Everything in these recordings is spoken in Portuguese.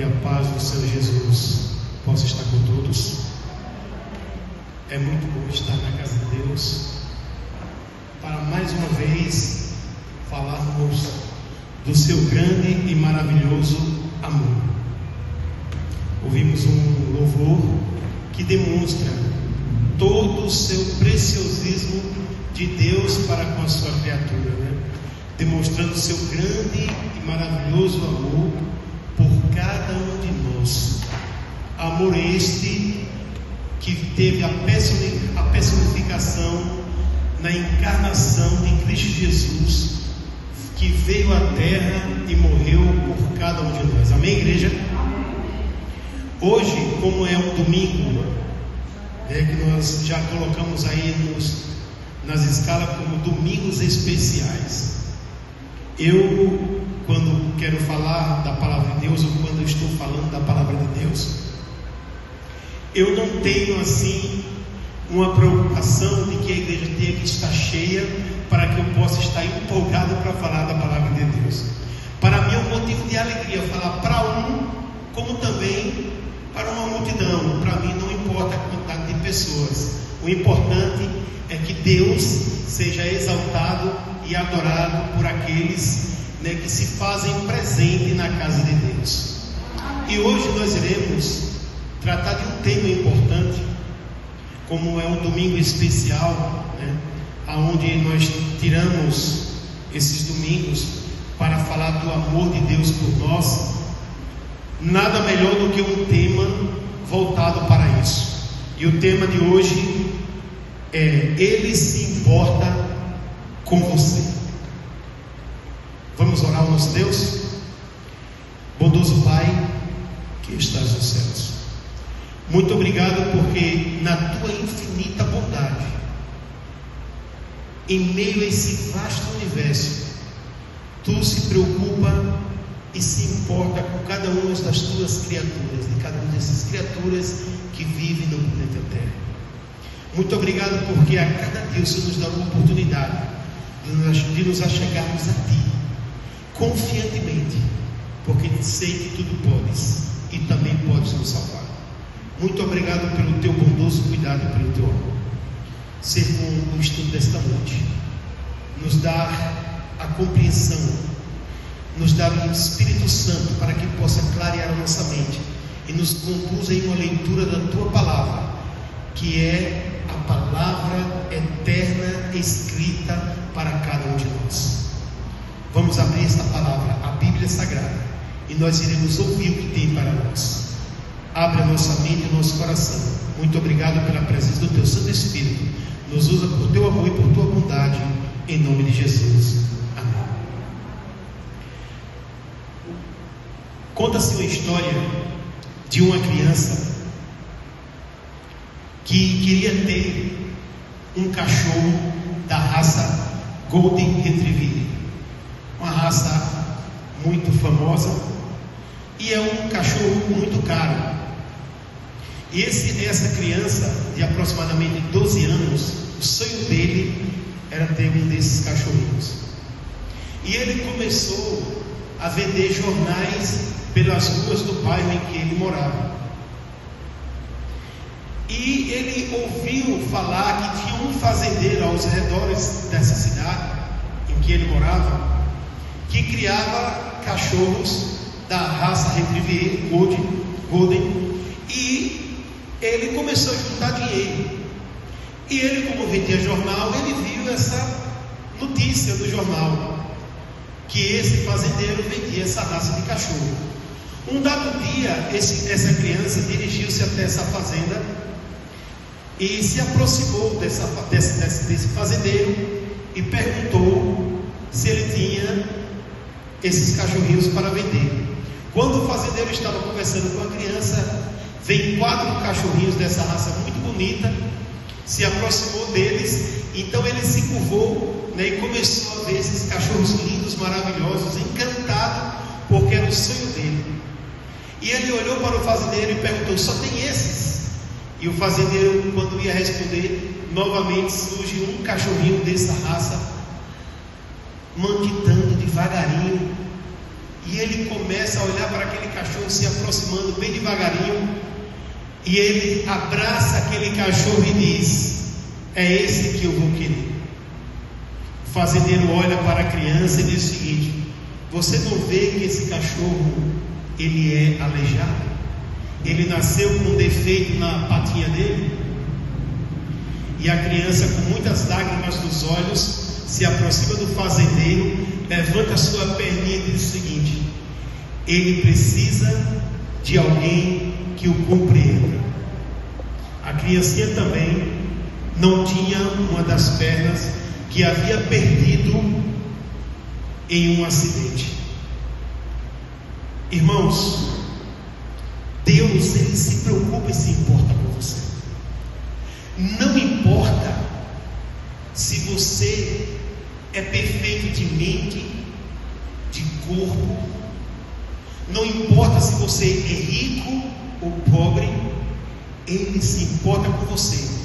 Que a paz do Senhor Jesus possa estar com todos. É muito bom estar na casa de Deus para mais uma vez falarmos do seu grande e maravilhoso amor. Ouvimos um louvor que demonstra todo o seu preciosismo de Deus para com a sua criatura, né? Demonstrando o seu grande e maravilhoso amor por cada um de nós. Amor este que teve a personificação na encarnação de Cristo Jesus, que veio à terra e morreu por cada um de nós. Amém, igreja? Hoje, como é um domingo, que nós já colocamos aí nas escalas como domingos especiais, eu, quando quero falar da palavra de Deus, ou quando eu estou falando da palavra de Deus, eu não tenho assim uma preocupação de que a igreja tenha que estar cheia para que eu possa estar empolgado para falar da palavra de Deus. Para mim é um motivo de alegria falar para um, como também para uma multidão. Para mim não importa a quantidade de pessoas, o importante é que Deus seja exaltado e adorado por aqueles, que se fazem presente na casa de Deus. E hoje nós iremos tratar de um tema importante, como é um domingo especial, onde nós tiramos esses domingos para falar do amor de Deus por nós. Nada melhor do que um tema voltado para isso. E o tema de hoje é: Ele se importa com você. Vamos orar ao nosso Deus? Bondoso Pai que estás nos céus, muito obrigado porque na tua infinita bondade, em meio a esse vasto universo, tu se preocupa e se importa com cada uma das tuas criaturas, de cada uma dessas criaturas que vivem no planeta Terra. Muito obrigado porque a cada dia o Senhor nos dá uma oportunidade de nos achegarmos a ti confiantemente, porque sei que tudo podes e também podes nos salvar. Muito obrigado pelo teu bondoso cuidado e pelo teu amor. Ser com o estudo desta noite, nos dar a compreensão, nos dar o Espírito Santo para que possa clarear a nossa mente e nos conduza em uma leitura da tua palavra, que é a palavra eterna escrita para cada um de nós. Vamos abrir esta palavra, a Bíblia Sagrada, e nós iremos ouvir o que tem para nós. Abre a nossa mente e o nosso coração. Muito obrigado pela presença do teu Santo Espírito. Nos usa por teu amor e por tua bondade, em nome de Jesus. Amém. Conta-se uma história de uma criança que queria ter um cachorro da raça Golden Retriever, uma raça muito famosa, e é um cachorro muito caro. E essa criança de aproximadamente 12 anos, o sonho dele era ter um desses cachorrinhos. E ele começou a vender jornais pelas ruas do bairro em que ele morava. E ele ouviu falar que tinha um fazendeiro aos redores dessa cidade em que ele morava, que criava cachorros da raça Retriever Golden, e ele começou a juntar dinheiro. E ele, como vendia jornal, ele viu essa notícia do jornal, que esse fazendeiro vendia essa raça de cachorro. Um dado dia, essa criança dirigiu-se até essa fazenda e se aproximou desse fazendeiro e perguntou se ele tinha esses cachorrinhos para vender. Quando o fazendeiro estava conversando com a criança, veio 4 cachorrinhos dessa raça muito bonita, se aproximou deles. Então ele se curvou, e começou a ver esses cachorros lindos, maravilhosos, encantado, porque era o sonho dele. E ele olhou para o fazendeiro e perguntou: só tem esses? E o fazendeiro, quando ia responder, novamente surge um cachorrinho dessa raça, manquitando devagarinho. E ele começa a olhar para aquele cachorro se aproximando bem devagarinho, e ele abraça aquele cachorro e diz: é esse que eu vou querer. O fazendeiro olha para a criança e diz o seguinte: você não vê que esse cachorro, ele é aleijado? Ele nasceu com um defeito na patinha dele? E a criança, com muitas lágrimas nos olhos, se aproxima do fazendeiro, levanta a sua perninha e diz o seguinte: ele precisa de alguém que o compreenda. A criancinha também não tinha uma das pernas, que havia perdido em um acidente. Irmãos, Deus, ele se preocupa e se importa com você. Não importa se você é perfeito de mente, de corpo, não importa se você é rico ou pobre, ele se importa com você.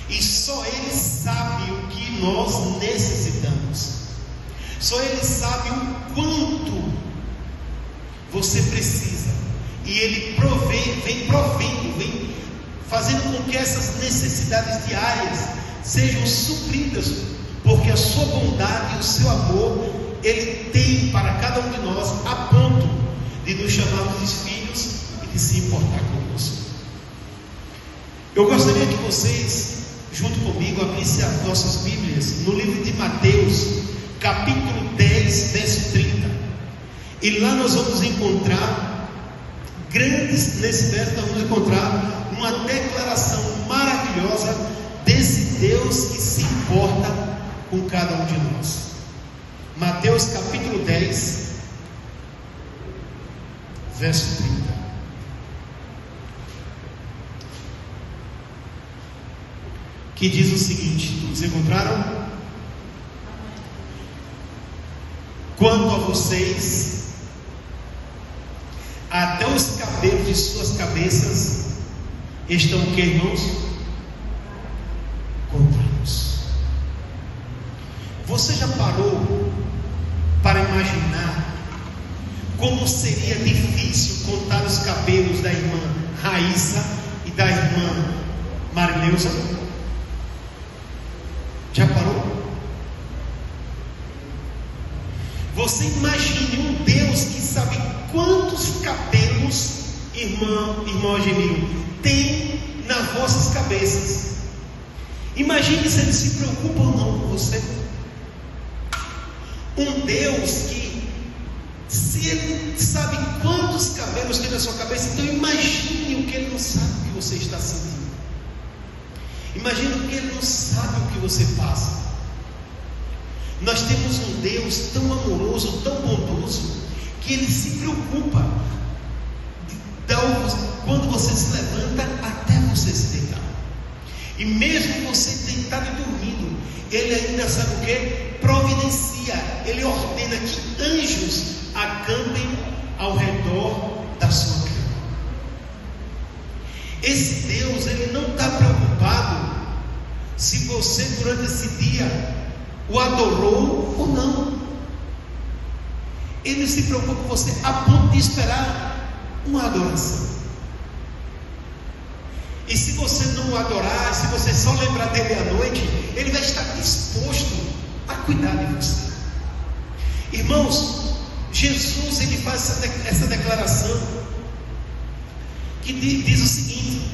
E só ele sabe o que nós necessitamos. Só ele sabe o quanto você precisa. E ele vem provendo, vem fazendo com que essas necessidades diárias sejam supridas, porque a sua bondade e o seu amor ele tem para cada um de nós, a ponto de nos chamarmos de filhos e de se importar conosco. Eu gostaria que vocês, junto comigo, abrissem as nossas Bíblias no livro de Mateus, capítulo 10, verso 30. E lá nós vamos encontrar nesse verso nós vamos encontrar uma declaração maravilhosa desse Deus que se importa com cada um de nós. Mateus capítulo 10, verso 30. Que diz o seguinte: vocês encontraram? Quanto a vocês, até os cabelos de suas cabeças estão o que, irmãos? Contados. Você já parou para imaginar como seria difícil contar os cabelos da irmã Raíssa e da irmã Marileusa? Já parou? Você imagine um Deus que sabe quantos cabelos, irmão Gemil, tem nas vossas cabeças. Imagine se ele se preocupa ou não com você. Um Deus que, se ele sabe quantos cabelos tem na sua cabeça, então imagine o que ele não sabe o que você está sentindo. Imagine o que ele não sabe o que você passa. Nós temos um Deus tão amoroso, tão bondoso, que ele se preocupa quando você se levanta até você se deitar. E mesmo você deitado e dormindo, ele ainda sabe o que? Providencia. Ele ordena que anjos acampem ao redor da sua cama. Esse Deus, ele não está preocupado se você durante esse dia o adorou ou não. Ele se preocupa com você a ponto de esperar uma adoração. E se você não o adorar, se você só lembrar dele à noite, ele vai estar disposto a cuidar de você. Irmãos, Jesus ele faz essa declaração que diz o seguinte: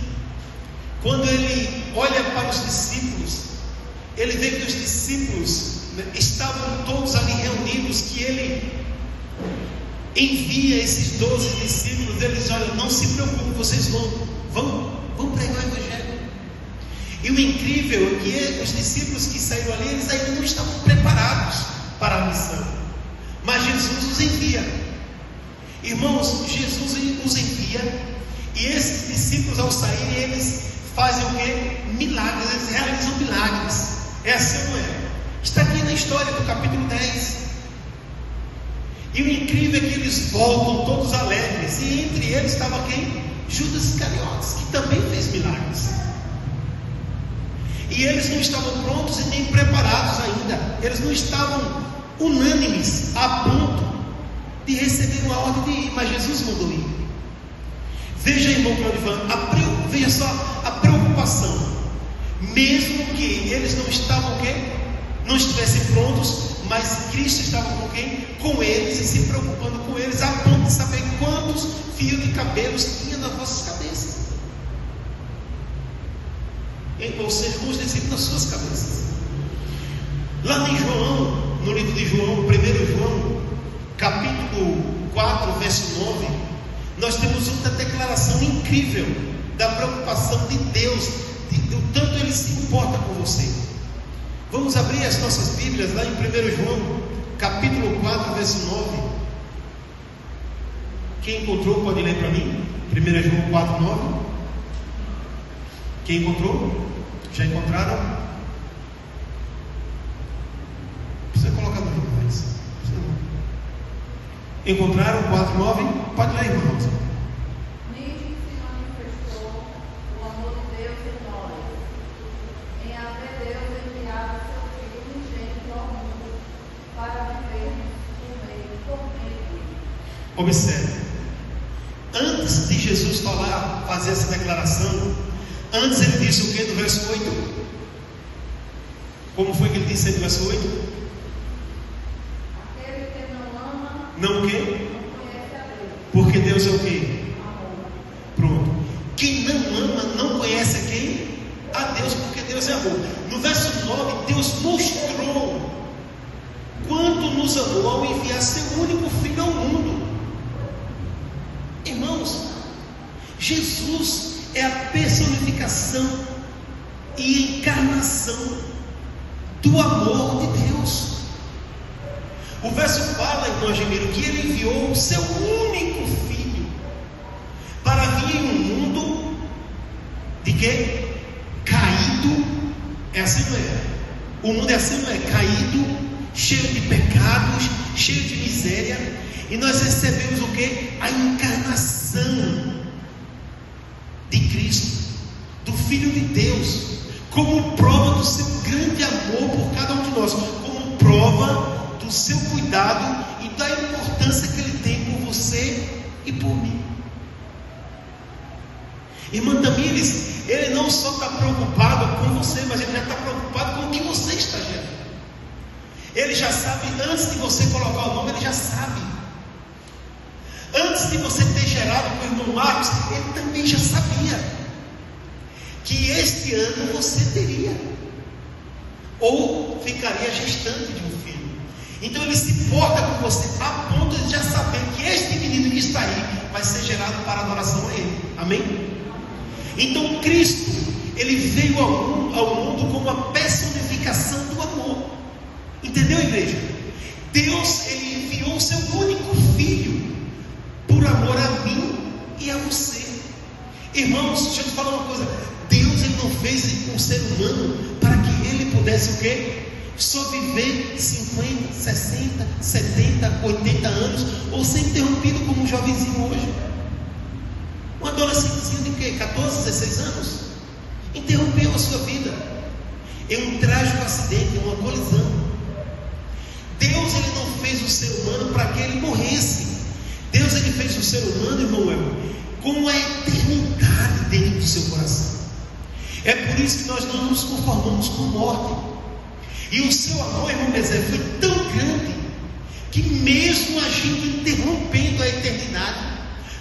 quando ele olha para os discípulos, ele vê que os discípulos estavam todos ali reunidos, que ele envia esses 12 discípulos. Eles diz: olha, não se preocupem, vocês vão pregar o Evangelho. E o incrível é que os discípulos que saíram ali, eles ainda não estavam preparados para a missão, mas Jesus os envia. Irmãos, Jesus os envia, e esses discípulos, ao saírem, eles fazem o que? Milagres, eles realizam milagres. Essa não é. Está aqui na história do capítulo 10. E o incrível é que eles voltam todos alegres, e entre eles estava quem? Judas Iscariotes, que também fez milagres. E eles não estavam prontos e nem preparados ainda. Eles não estavam unânimes a ponto de receber uma ordem de ir, mas Jesus mandou ir. Veja, irmão, veja só a preocupação. Mesmo que eles não estavam não estivessem prontos, mas Cristo estava com quem? Com eles, e se preocupando com eles, a ponto de saber quantos fios de cabelos tinha nas vossas cabeças. Ou seja, com os discípulos nas suas cabeças. Lá em João, no livro de João, 1 João, capítulo 4, verso 9, nós temos outra declaração incrível da preocupação de Deus, do tanto Ele se importa com você. Vamos abrir as nossas Bíblias lá em 1 João, capítulo 4, verso 9. Quem encontrou pode ler para mim? 1 João 4, 9. Quem encontrou? Já encontraram? Precisa colocar no livro, mas encontraram 4, 9? Pode ler, irmãos. Nele se manifestou o amor de Deus em nós, em haver Deus enviado seu Filho unigênito ao mundo para vivermos por meio dele. Observe, antes de Jesus falar, fazer essa declaração, antes ele disse o que no verso 8? Como foi que ele disse aí no verso 8? Aquele que não ama, Não o quê? não conhece a Deus. Porque Deus é o quê? Amor. Pronto. Quem não ama não conhece a quem? A Deus, porque Deus é amor. No verso 9, Deus mostrou quanto nos amou ao enviar seu único Filho ao mundo. Irmãos, Jesus é a personificação e encarnação do amor de Deus. O verso fala, irmão Gemiro, que Ele enviou o seu único Filho para vir em um mundo de quê? Caído. É assim, não é? O mundo é assim, não é? Caído, cheio de pecados, cheio de miséria. E nós recebemos o quê? A encarnação de Cristo, do Filho de Deus, como prova do seu grande amor por cada um de nós, como prova do seu cuidado e da importância que Ele tem por você e por mim. Irmã Tamires, Ele não só está preocupado com você, mas Ele já está preocupado com o que você está gerando. Ele já sabe, antes de você colocar o nome, Ele já sabe. Antes de você ter gerado com o irmão Marcos, Ele também já sabia que este ano você teria, ou ficaria gestante de um filho. Então Ele se importa com você a ponto de já saber que este menino que está aí vai ser gerado para adoração a Ele. Amém? Então Cristo, Ele veio ao mundo como a personificação do amor. Entendeu, igreja? Deus, Ele enviou o seu único Filho por amor a mim e a você. Irmãos, deixa eu te falar uma coisa. Deus, Ele não fez um ser humano para que ele pudesse o quê? Só viver 50, 60, 70, 80 anos, ou ser interrompido como um jovenzinho hoje. Um adolescentezinho de quê? 14, 16 anos? Interrompeu a sua vida em um trágico acidente, em uma colisão. Deus, Ele não fez o ser humano para que ele morresse. Deus, Ele fez o ser humano, irmão Elmo, com a eternidade dentro do seu coração. É por isso que nós não nos conformamos com morte. E o seu amor, irmão Bezerra, foi tão grande que mesmo a gente interrompendo a eternidade,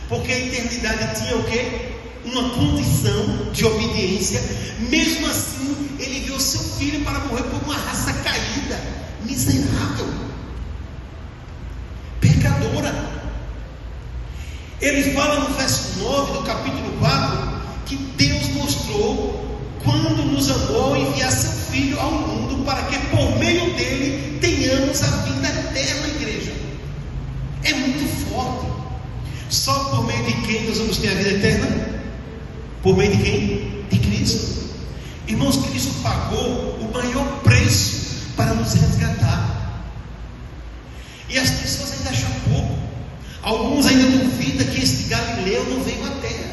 porque a eternidade tinha o quê? Uma condição de obediência. Mesmo assim, Ele enviou seu Filho para morrer por uma raça caída, miserável, pecadora. Ele fala no verso 9 do capítulo 4 que Deus mostrou quando nos amou ao enviar seu Filho ao mundo para que por meio dele tenhamos a vida eterna, igreja. É muito forte. Só por meio de quem nós vamos ter a vida eterna? Por meio de quem? De Cristo. Irmãos, Cristo pagou o maior preço para nos resgatar. E as pessoas ainda acham pouco. Alguns ainda duvidam que este Galileu não veio à terra.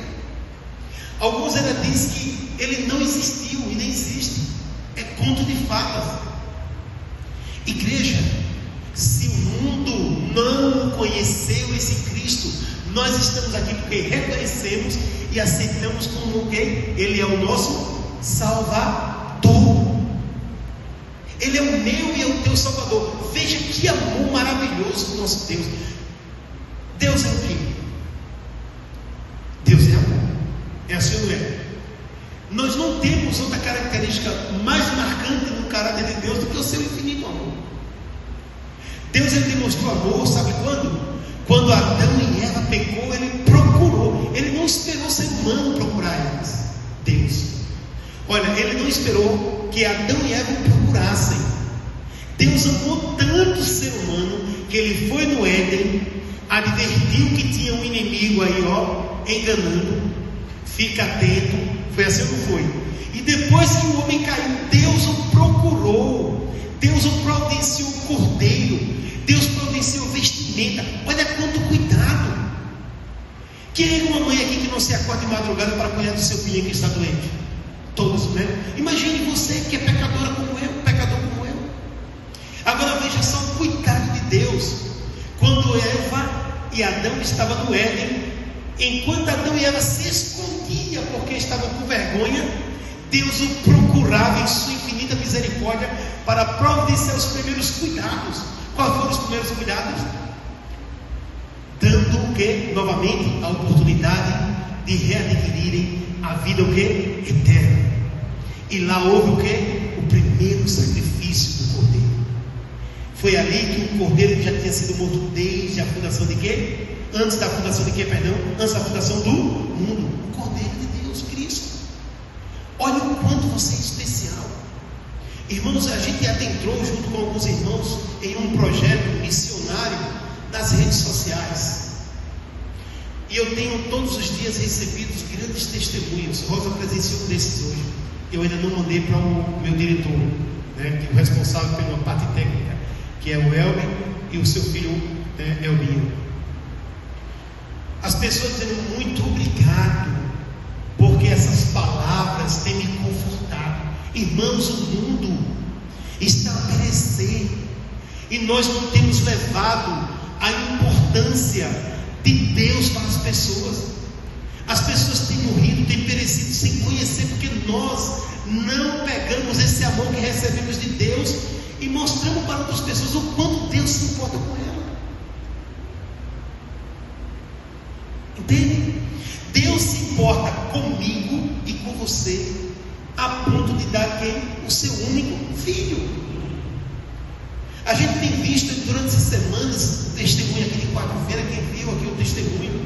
Alguns ainda dizem que ele não existiu e nem existe. É conto de fadas. Igreja, se o mundo não o conhecer, reconheceu esse Cristo. Nós estamos aqui porque reconhecemos e aceitamos como que Ele é o nosso Salvador. Ele é o meu e é o teu Salvador. Veja que amor maravilhoso do nosso Deus. Deus é o quê? Deus é amor. É assim ou não é? Nós não temos outra característica mais marcante no caráter de Deus do que o seu infinito amor. Deus, ele demonstrou amor, sabe quando? Quando Adão e Eva pecou, ele procurou. Ele não esperou o ser humano procurar eles. Deus, olha, ele não esperou que Adão e Eva o procurassem. Deus amou tanto o ser humano que ele foi no Éden, advertiu que tinha um inimigo aí, enganando. Fica atento. Foi assim ou não foi? E depois que o homem caiu, Deus o procurou. Deus o providenciou o cordeiro. Deus providenciou vestimenta. Olha quanto cuidado. Quem é uma mãe aqui que não se acorda de madrugada para cuidar do seu filho que está doente? Todos, né? Imagine você que é pecadora como eu, pecador como eu. Agora veja só o cuidado de Deus. Quando Eva e Adão estavam no Éden, enquanto Adão e Eva se escondiam porque estavam com vergonha, Deus o procurava em sua infinita misericórdia para providenciar os primeiros cuidados. Quais foram os primeiros cuidados? Dando o que? Novamente, a oportunidade de readquirirem a vida o que? Eterna. E lá houve o que? O primeiro sacrifício do cordeiro. Foi ali que o cordeiro que já tinha sido morto desde a fundação de quê? Antes da fundação de quê, perdão? Antes da fundação do mundo. O cordeiro de Deus, Cristo. Olha o quanto você é especial. Irmãos, a gente adentrou junto com alguns irmãos em um projeto missionário nas redes sociais. E eu tenho todos os dias recebido grandes testemunhos. Rosa presenciou um desses hoje. Eu ainda não mandei para o meu diretor, né, que é o responsável pela parte técnica, que é o Elber, e o seu filho, Elbinho. As pessoas dizendo muito obrigado, porque essas palavras têm me confortado. Irmãos, o mundo está a perecer, e nós não temos levado a importância de Deus para as pessoas. As pessoas têm morrido, têm perecido sem conhecer, porque nós não pegamos esse amor que recebemos de Deus e mostramos para outras pessoas o quanto Deus se importa com ela. Entende? Deus se importa comigo e com você, a ponto de dar quem? O seu único filho. A gente tem visto durante essas semanas testemunho aqui de quarta-feira. Quem viu aqui o testemunho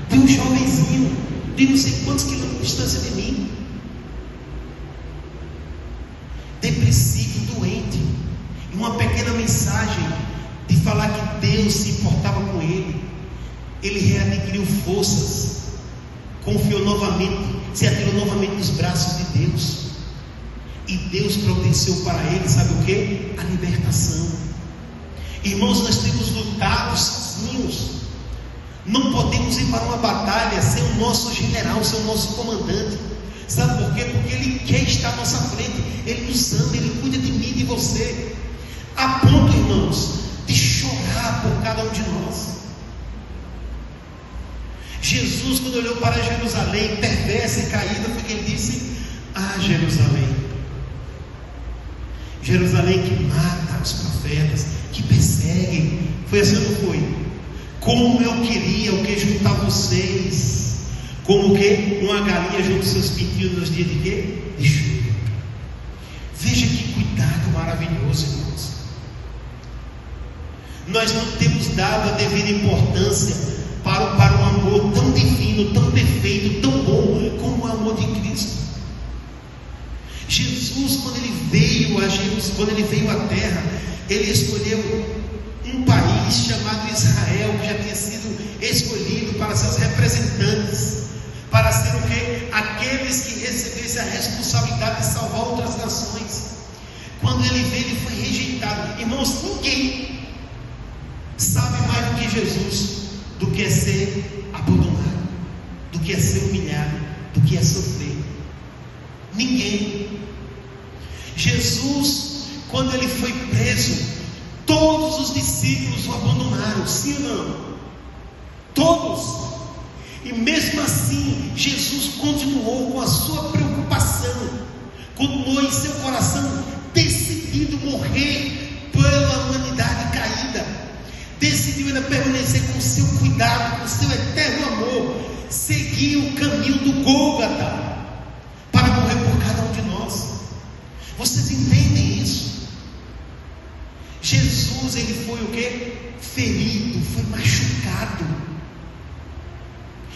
de um jovenzinho de não sei quantos quilômetros de distância de mim, depressivo, doente, e uma pequena mensagem de falar que Deus se importava com ele. Ele readquiriu forças, confiou novamente, se atirou novamente nos braços de Deus, e Deus providenciou para ele, sabe o que? A libertação. Irmãos, nós temos lutado sozinhos. Não podemos ir para uma batalha sem o nosso general, sem o nosso comandante. Sabe por quê? Porque Ele quer estar à nossa frente. Ele nos ama, Ele cuida de mim e de você, a ponto, irmãos, de chorar por cada um de nós. Jesus, quando olhou para Jerusalém, perversa e caída, foi que Ele disse: ah, Jerusalém, Jerusalém que mata os profetas, que persegue. Foi assim ou não foi? Como eu queria o que juntar vocês, como que uma galinha junta seus pintinhos nos dias de quê? De chuva. Veja que cuidado maravilhoso, irmãos. Nós não temos dado a devida importância para um amor tão divino, tão perfeito, tão bom como o amor de Cristo. Jesus, quando ele veio à terra, ele escolheu um país chamado Israel, que já tinha sido escolhido para seus representantes, para ser o quê? Aqueles que recebessem a responsabilidade de salvar outras nações. Quando ele veio, ele foi rejeitado. Irmãos, ninguém sabe mais do que Jesus do que é ser abandonado, do que é ser humilhado, do que é sofrer. Ninguém. Jesus, quando ele foi preso, todos os discípulos o abandonaram, sim ou não? Todos. E mesmo assim, Jesus continuou com a sua preocupação, continuou em seu coração decidido morrer pela humanidade caída, decidiu ainda permanecer com seu cuidado, com seu eterno amor, seguir o caminho do Gólgota para morrer por cada um de nós. Vocês entendem isso? Jesus, ele foi o quê? Ferido, foi machucado,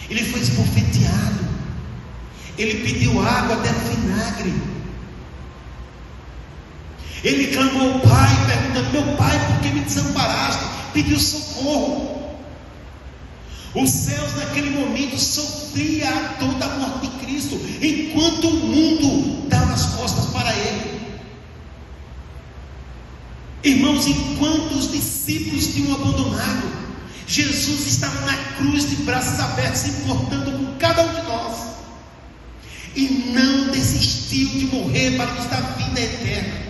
ele foi esbofeteado, ele pediu água até no vinagre, ele clamou ao Pai, perguntando: meu Pai, por que me desamparaste? Pediu socorro. Os céus naquele momento sofria a toda a morte de Cristo, enquanto o mundo dava as costas para ele. Irmãos, enquanto os discípulos tinham abandonado, Jesus estava na cruz de braços abertos, se importando com cada um de nós, e não desistiu de morrer para nos dar vida eterna.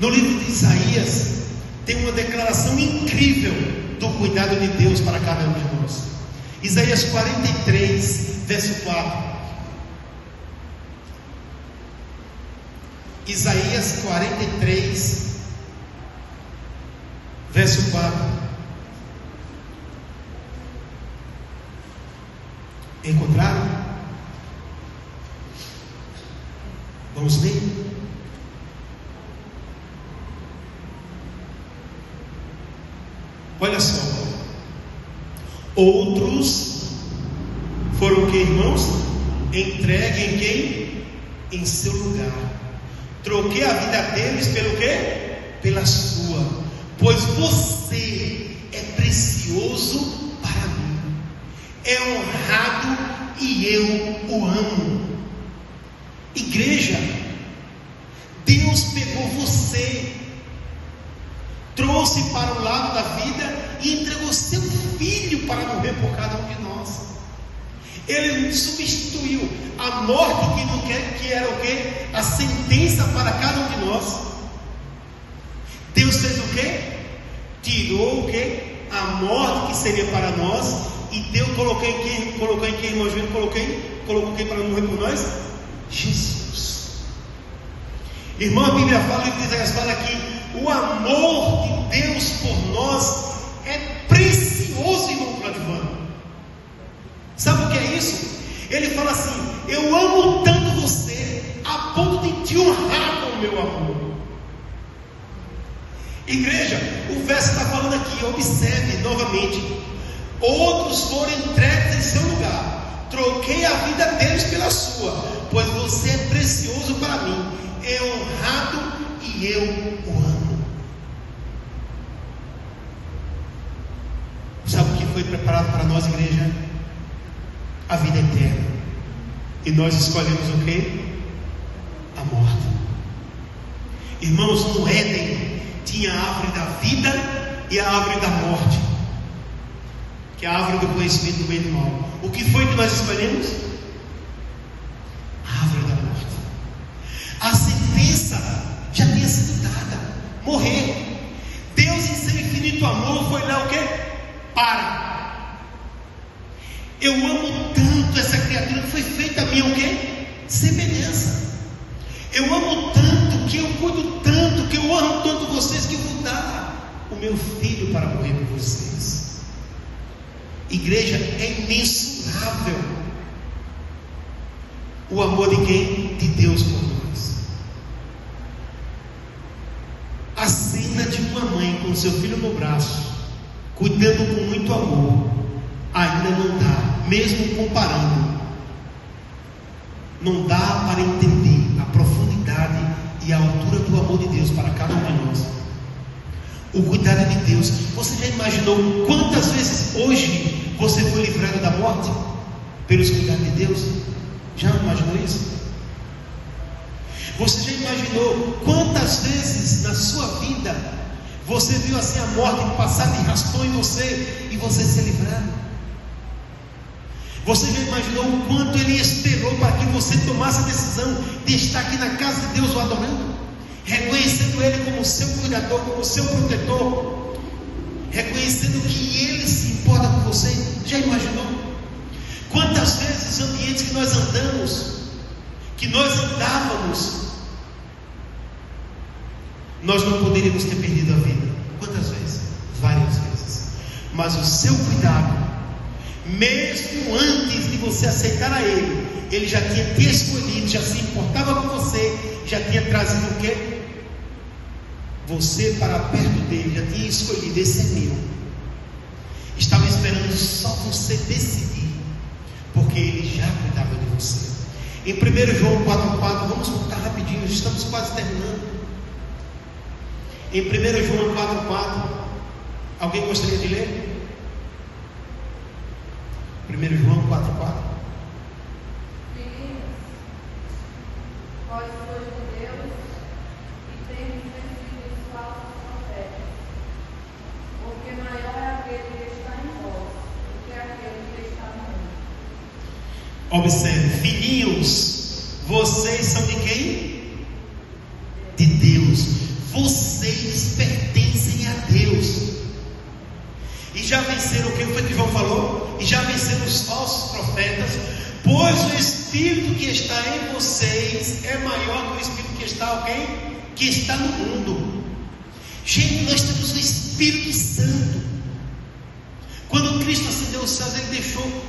No livro de Isaías tem uma declaração incrível do cuidado de Deus para cada um de nós. Isaías 43, verso 4. Isaías 43, verso 4. Encontraram? Vamos ler? Olha só. Outros foram que, irmãos? Entregue em quem? Em seu lugar. Troquei a vida deles pelo quê? Pela sua. Pois você é precioso para mim, é honrado e eu o amo. Igreja, Deus pegou você, trouxe para o lado da vida e entregou seu filho para morrer por cada um de nós. Ele substituiu a morte que não quer, que era o quê? A sentença para cada um de nós. Deus fez o quê? Tirou o quê? A morte que seria para nós e deu, colocou em quem, irmão Júlio? Colocou quem para morrer por nós? Jesus. Irmão, a Bíblia fala, em Isaías fala que o amor de Deus por nós é precioso, irmão Cladivano. Sabe o que é isso? Ele fala assim: eu amo tanto você a ponto de te honrar com o meu amor. Igreja, o verso está falando aqui, observe novamente: outros foram entregues em seu lugar, troquei a vida deles pela sua, pois você é precioso para mim, é honrado e eu o amo. Sabe o que foi preparado para nós, igreja? A vida eterna. E nós escolhemos o quê? A morte. Irmãos, no Éden tinha a árvore da vida e a árvore da morte, que é a árvore do conhecimento do bem e do mal. O que foi que nós escolhemos? A árvore da morte. A sentença já tinha sido dada: morrer. Deus, em seu infinito amor, foi lá o quê? Para. Eu amo tanto essa criatura que foi feita a mim o quê? Semelhança. Eu amo tanto, que eu cuido tanto, que eu amo tanto vocês, que eu vou dar o meu filho para morrer por vocês. Igreja, é imensurável o amor de quem? De Deus por nós. A cena de uma mãe com seu filho no braço, cuidando com muito amor, ainda não dá, mesmo comparando, não dá para entender a profundidade e a altura do amor de Deus para cada um de nós. O cuidado de Deus. Você já imaginou quantas vezes hoje você foi livrado da morte pelos cuidados de Deus? Já imaginou isso? Você já imaginou quantas vezes na sua vida você viu assim a morte passar de rastão em você e você ser livrado? Você já imaginou o quanto Ele esperou para que você tomasse a decisão de estar aqui na casa de Deus o adorando, reconhecendo Ele como seu cuidador, como seu protetor, reconhecendo que Ele você? Já imaginou? Quantas vezes os ambientes que nós andamos, que nós andávamos, nós não poderíamos ter perdido a vida? Quantas vezes? Várias vezes. Mas o seu cuidado, mesmo antes de você aceitar a Ele, Ele já tinha te escolhido, já se importava com você, já tinha trazido o quê? Você para perto dele, já tinha escolhido, esse é meu. Estava esperando só você decidir, porque Ele já cuidava de você. Em 1 João 4,4, vamos voltar rapidinho, estamos quase terminando. Em 1 João 4,4, alguém gostaria de ler? 1 João 4,4. Vós sois de Deus e tendes vencido os falsos profetas, porque maior é aquele que está em vós do que aquele que está no mundo. Observe, filhinhos, vocês são de quem? De Deus. Vocês pertencem a Deus. E já venceram o que foi que João falou? E já venceram os falsos profetas, pois o Espírito que está em vocês é maior que o Espírito que está alguém? Que está no mundo. Gente, nós temos o Espírito Santo. Quando Cristo ascendeu aos céus, Ele deixou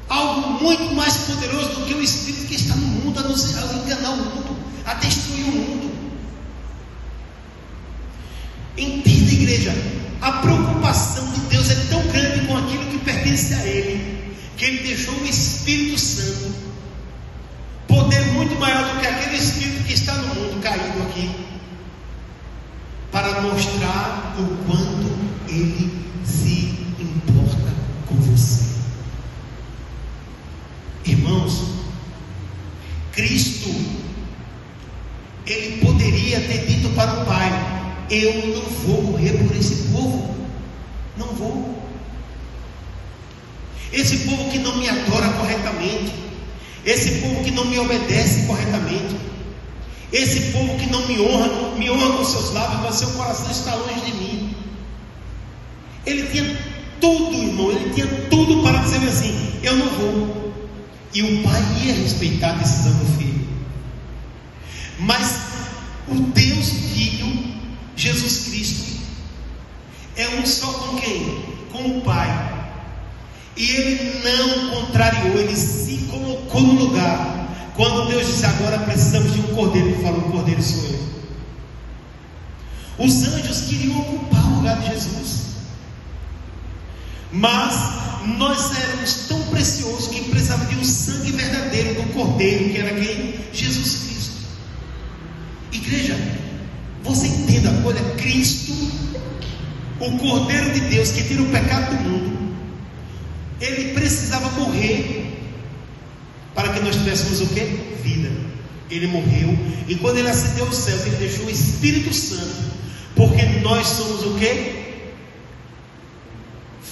algo muito mais poderoso do que o Espírito que está no mundo, a enganar o mundo, a destruir o mundo. Entenda, igreja, a preocupação de Deus é tão grande com aquilo que pertence a Ele, que Ele deixou o Espírito Santo, poder muito maior do que aquele Espírito que está no mundo caído aqui, para mostrar o quanto Ele se importa com você. Irmãos, Cristo, Ele poderia ter dito para o Pai: eu não vou morrer por esse povo, não vou. Esse povo que não me adora corretamente, esse povo que não me obedece corretamente, esse povo que não me honra com seus lábios, mas seu coração está longe de mim. Ele tinha tudo, irmão, ele tinha tudo para dizer assim: eu não vou. E o pai ia respeitar a decisão do filho. Mas o Deus Filho, Jesus Cristo, é um só com quem? Com o Pai. E Ele não contrariou, Ele se colocou no lugar. Quando Deus disse: agora precisamos de um cordeiro, Ele falou: o cordeiro sou eu. Os anjos queriam ocupar o lugar de Jesus, mas nós éramos tão preciosos que precisava de um sangue verdadeiro do cordeiro, que era quem? Jesus Cristo. Igreja, você entenda, olha, Cristo, o Cordeiro de Deus que tira o pecado do mundo, Ele precisava morrer para que nós tivéssemos o quê? Vida. Ele morreu, e quando Ele ascendeu aos céus, Ele deixou o Espírito Santo, porque nós somos o quê?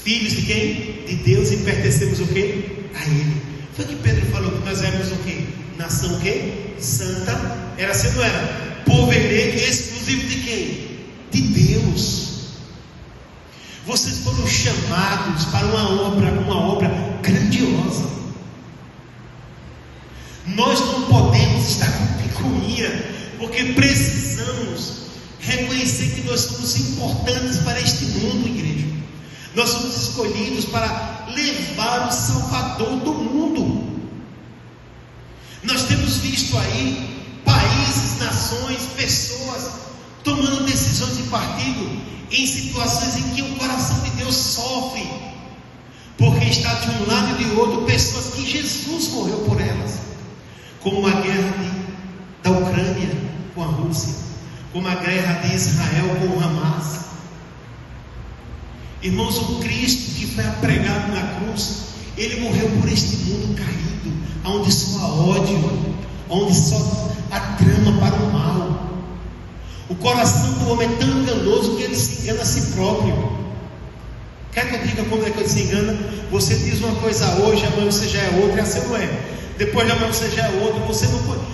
Filhos de quem? De Deus, e pertencemos o quê? A Ele. Foi que Pedro falou que nós éramos o quê? Nação o quê? Santa. Era assim, não era? Povo eleito exclusivo de quem? De Deus. Vocês foram chamados para uma obra grandiosa. Nós não podemos estar com picuinha, porque precisamos reconhecer que nós somos importantes para este mundo, igreja. Nós somos escolhidos para levar o Salvador do mundo. Nós temos visto aí países, nações, pessoas tomando decisões de partido em situações em que o coração de Deus sofre, porque está de um lado e de outro pessoas que Jesus morreu por elas, como a guerra da Ucrânia com a Rússia, como a guerra de Israel com o Hamas. Irmãos, o Cristo que foi pregado na cruz, Ele morreu por este mundo caído, onde só há ódio, onde só há trama para o mal. O coração do homem é tão enganoso que ele se engana a si próprio. Quer que eu diga como é que ele se engana? Você diz uma coisa hoje, amanhã você já é outra, e assim não é. Depois de amanhã você já é outra, você não consegue.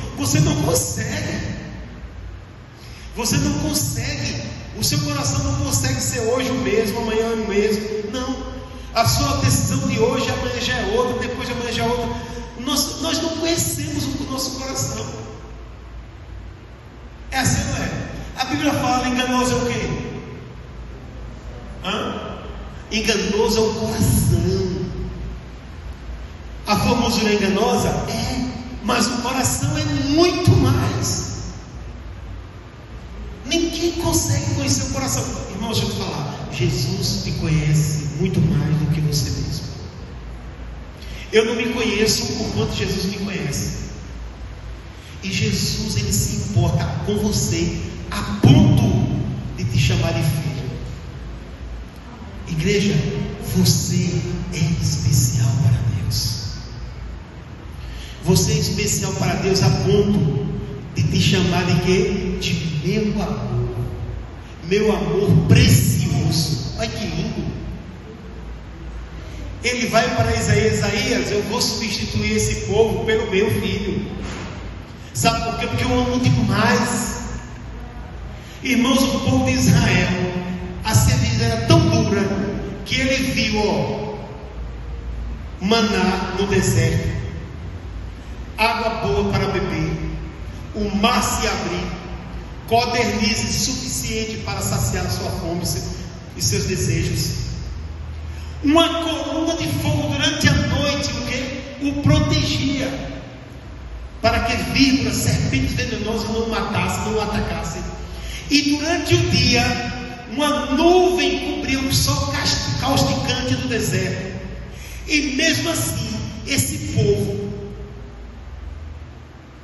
Você não consegue. O seu coração não consegue ser hoje o mesmo, amanhã o mesmo. Não. A sua decisão de hoje, amanhã já é outra, depois de amanhã já é outra. Nós não conhecemos o nosso coração. É assim, não é? A Bíblia fala, enganoso é o quê? Enganoso é o coração. A formosura é enganosa? É, mas o coração é muito mais. Ninguém consegue conhecer o coração. Irmão, deixa eu te falar, Jesus te conhece muito mais do que você mesmo. Eu não me conheço o quanto Jesus me conhece. E Jesus, ele se importa com você a ponto de te chamar de filho. Igreja, você é especial para Deus. Você é especial para Deus a ponto de te chamar de quê? De meu amor. Meu amor precioso. Olha que lindo. Ele vai para Isaías, eu vou substituir esse povo pelo meu filho. Sabe por quê? Porque eu amo demais. Irmãos, o povo de Israel, a serviço era tão dura que ele viu maná no deserto, água boa para beber, o mar se abrir, codornizes suficiente para saciar sua fome e seus desejos, uma coluna de fogo durante a noite, o que o protegia, para que víboras, serpentes venenosas não matassem, não atacassem. E durante o dia, uma nuvem cobria o sol causticante do deserto. E mesmo assim, esse povo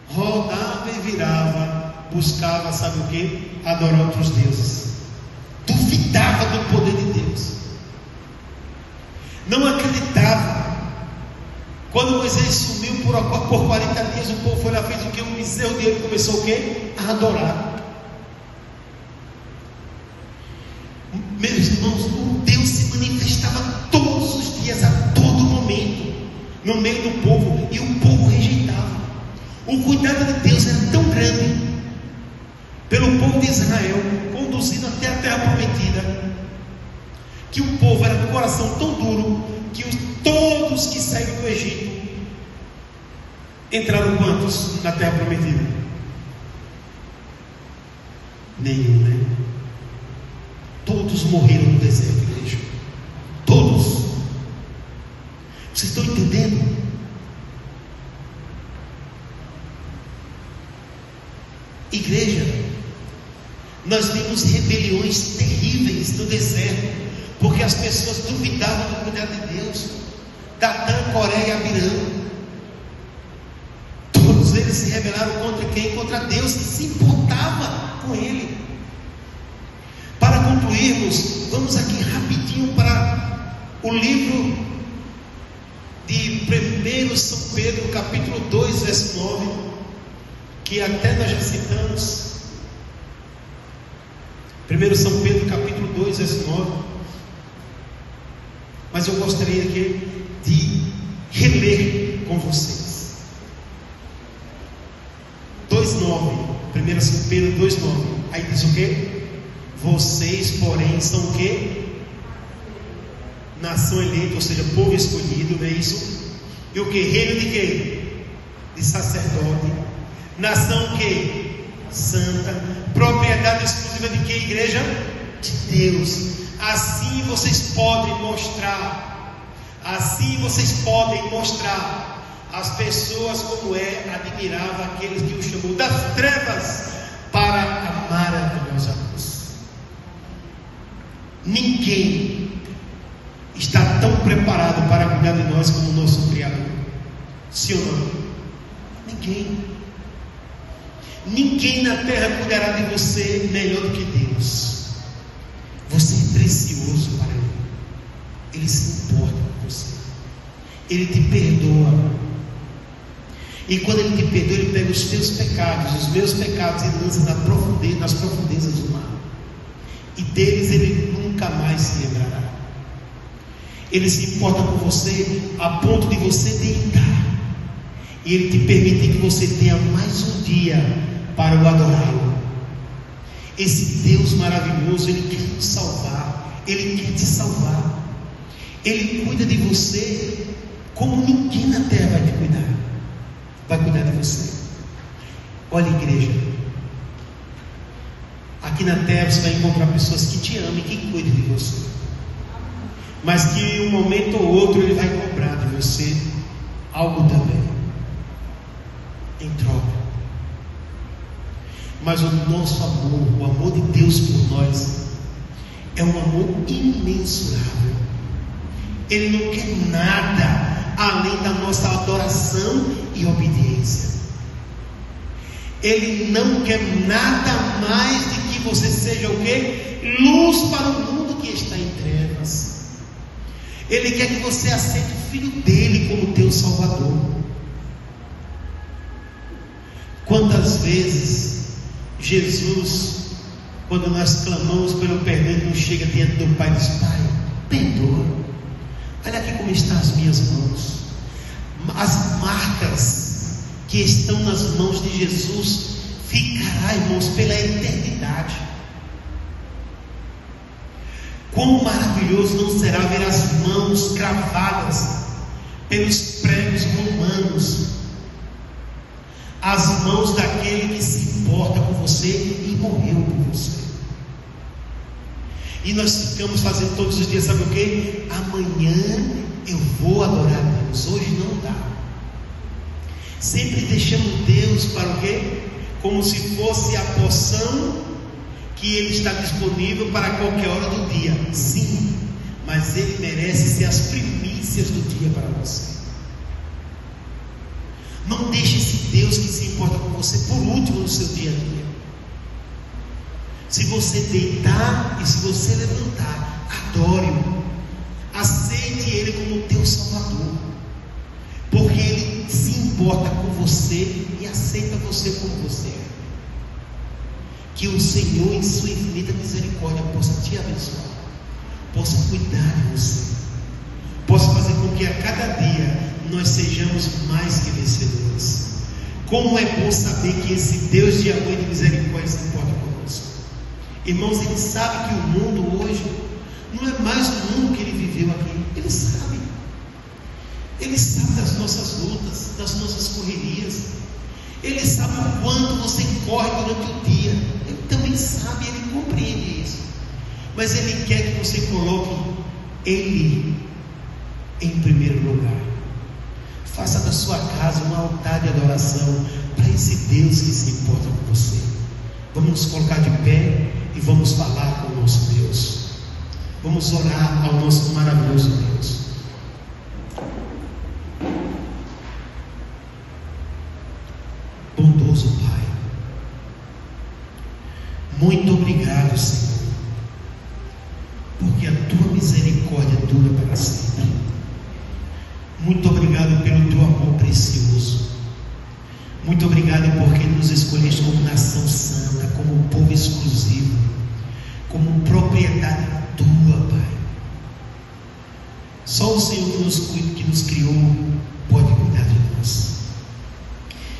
rodava e virava, buscava, sabe o que? Adorar outros deuses. Duvidava do poder de Deus. Não acreditava. Quando Moisés sumiu por 40 dias, o povo foi lá, fez o que? Um bezerro dele começou o que? A adorar. Meus irmãos, o Deus se manifestava todos os dias, a todo momento, no meio do povo, e o povo rejeitava. O cuidado de Deus era tão grande pelo povo de Israel, conduzido até a terra prometida, que o povo era de coração tão duro, que todos que saíram do Egito entraram quantos na terra prometida? Nenhum, né? Todos morreram no deserto, igreja. Todos. Vocês estão entendendo? Igreja, nós vimos rebeliões terríveis no deserto, porque as pessoas duvidavam do cuidado de Deus. Datã, Coré e Abirã, todos eles se rebelaram contra quem? Contra Deus, que se importava com ele. Para concluirmos, vamos aqui rapidinho para o livro de 1 São Pedro, capítulo 2, verso 9, que até nós já citamos. 1 São Pedro, capítulo 2, verso 9. Mas eu gostaria aqui de reler com vocês. 2,9. 1 São Pedro 2,9. Aí diz o que? Vocês, porém, são o que? Nação eleita, ou seja, povo escolhido, não é isso? E o que? Reino de quê? De sacerdote. Nação o que? Santa. Propriedade exclusiva de que? Igreja? De Deus. Assim vocês podem mostrar às pessoas como admirava aqueles que o chamou das trevas para a maravilhosa luz. Ninguém está tão preparado para cuidar de nós como o nosso Criador. Sim ou não? Ninguém na terra cuidará de você melhor do que Deus. Você é precioso para Ele. Ele se importa com você. Ele te perdoa. E quando Ele te perdoa, Ele pega os teus pecados, os meus pecados, e lança nas profundezas do mar. E deles Ele nunca mais se lembrará. Ele se importa com você a ponto de você deitar, e Ele te permite que você tenha mais um dia para o adorá-lo. Esse Deus maravilhoso, Ele quer te salvar. Ele quer te salvar. Ele cuida de você como ninguém na terra vai te cuidar. Vai cuidar de você. Olha, igreja, aqui na terra você vai encontrar pessoas que te amam e que cuidem de você, mas que em um momento ou outro Ele vai cobrar de você algo também, em troca. Mas o nosso amor, o amor de Deus por nós, é um amor imensurável. Ele não quer nada além da nossa adoração e obediência. Ele não quer nada mais de que você seja o quê? Luz para o mundo que está em trevas. Ele quer que você aceite o Filho dele como teu Salvador. Quantas vezes Jesus, quando nós clamamos pelo perdão, Ele não chega diante do Pai e diz: Pai, perdoa, olha aqui como estão as minhas mãos. As marcas que estão nas mãos de Jesus ficará, irmãos, pela eternidade. Quão maravilhoso não será ver as mãos cravadas pelos pregos romanos, as mãos daquele que se importa com você e morreu por você. E nós ficamos fazendo todos os dias, sabe o que? Amanhã eu vou adorar a Deus, hoje não dá. Sempre deixamos Deus para o quê? Como se fosse a porção que Ele está disponível para qualquer hora do dia. Sim, mas Ele merece ser as primícias do dia para você. Não deixe esse Deus que se importa com você por último no seu dia a dia. Se você deitar e se você levantar, adore-o, aceite Ele como teu Salvador, porque Ele se importa com você e aceita você como você é. Que o Senhor, em sua infinita misericórdia, possa te abençoar, possa cuidar de você, possa fazer com que a cada dia nós sejamos mais que vencedores. Como é bom saber que esse Deus de amor e de misericórdia se importa conosco. Irmãos, Ele sabe que o mundo hoje não é mais o mundo que Ele viveu aqui. Ele sabe. Ele sabe das nossas lutas, das nossas correrias. Ele sabe o quanto você corre durante o dia. Ele também sabe, Ele compreende isso. Mas Ele quer que você coloque Ele em primeiro lugar. Faça da sua casa um altar de adoração para esse Deus que se importa com você. Vamos nos colocar de pé e vamos falar com o nosso Deus. Vamos orar ao nosso maravilhoso Deus. Bondoso Pai, muito obrigado, Senhor, porque a tua misericórdia dura para sempre. Muito obrigado pelo teu amor precioso. Muito obrigado porque nos escolheste como nação santa, como povo exclusivo, como propriedade tua, Pai. Só o Senhor que nos criou pode cuidar de nós.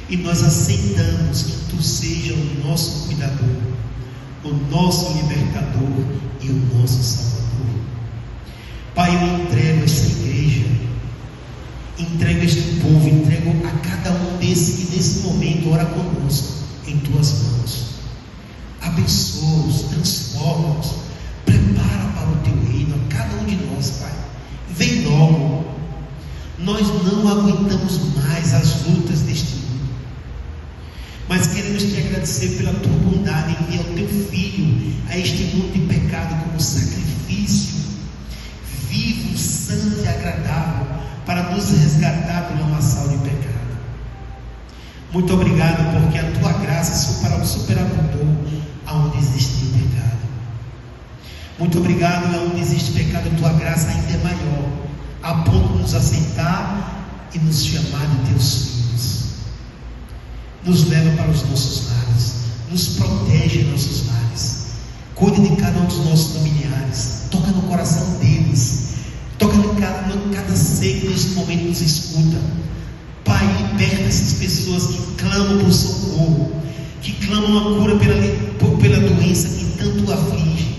E nós aceitamos que tu seja o nosso cuidador, o nosso libertador e o nosso salvador. Pai, eu entrego essa igreja, entrego este povo, entrego a cada um desses que nesse momento ora conosco em tuas mãos. Abençoa-os, transforma-os, prepara para o teu reino a cada um de nós, Pai. Vem logo. Nós não aguentamos mais as lutas deste mundo, mas queremos te agradecer pela tua bondade em enviar o teu Filho a este mundo de pecado como sacrifício vivo, santo e agradável, para nos resgatar do lamaçal de pecado. Muito obrigado, porque a tua graça superabundou aonde existia pecado. Muito obrigado, aonde existe pecado, a tua graça ainda é maior, a ponto de nos aceitar e nos chamar de teus filhos. Nos leva para os nossos lares, nos protege em nossos lares, cuida de cada um dos nossos familiares, toca no coração deles, toca em cada ser que neste momento nos escuta. Pai, liberta essas pessoas que clamam por socorro, que clamam a cura pela doença que tanto aflige,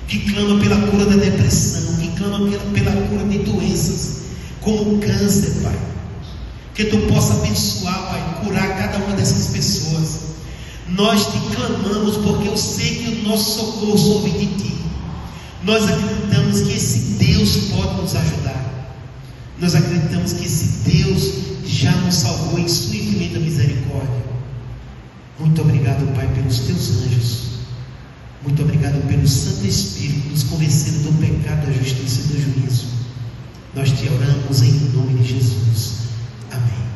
que clama pela cura da depressão, que clama pela cura de doenças, como câncer, Pai. Que Tu possa abençoar, Pai, curar cada uma dessas pessoas. Nós Te clamamos porque eu sei que o nosso socorro só vem de Ti. Nós acreditamos que esse Deus pode nos ajudar. Nós acreditamos que esse Deus já nos salvou em Sua infinita misericórdia. Muito obrigado, Pai, pelos Teus anjos. Muito obrigado pelo Santo Espírito nos convencendo do pecado, da justiça e do juízo. Nós Te oramos em nome de Jesus. Amém.